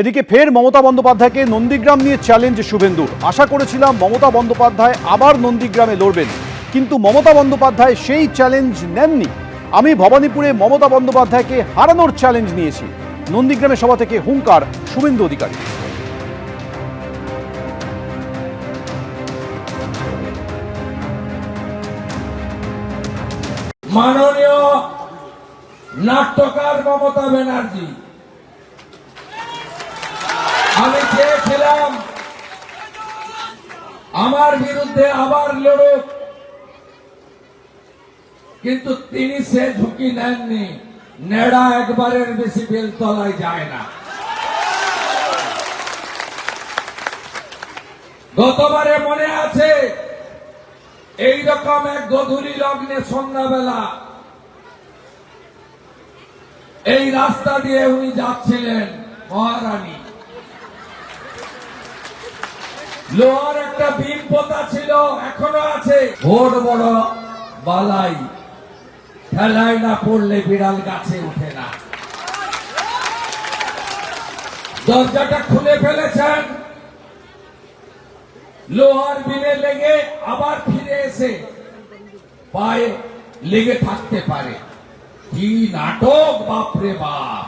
এদিকে ফের মমতা বন্দ্যোপাধ্যায়কে নন্দীগ্রাম নিয়ে চ্যালেঞ্জ শুভেন্দুর। আশা করেছিলাম মমতা বন্দ্যোপাধ্যায় আবার নন্দীগ্রামে লড়বেন, কিন্তু মমতা বন্দ্যোপাধ্যায় সেই চ্যালেঞ্জ নেননি। আমি ভবানীপুরে মমতা বন্দ্যোপাধ্যায়কে হারানোর চ্যালেঞ্জ নিয়েছি। নন্দীগ্রামে সভা থেকে হুঙ্কার শুভেন্দু অধিকারী। মাননীয় নাট্যকার মমতা ব্যানার্জি, আমি চেয়েছিলাম আমার বিরুদ্ধে আবার লড়ুক, কিন্তু তিনি সে ঝুঁকি নেননি। নেড়া একবারের বেশি বেলতলায় যায় না। গতবারে মনে আছে, এইরকম এক গধূলি লগ্নে সন্ধ্যাবেলা এই রাস্তা দিয়ে উনি যাচ্ছিলেন মহারানী। লোহার একটা বিম পোতা ছিল, এখনো আছে। বড় বড় বালাই, ঠেলায় না পড়লে বিড়াল গাছে ওঠে না। দরজাটা খুলে ফেলেছেন, লোহার বিমে লেগে আবার ফিরে এসে পায়ে লেগে থাকতে পারে। কি নাটক, বাপরে বাপ!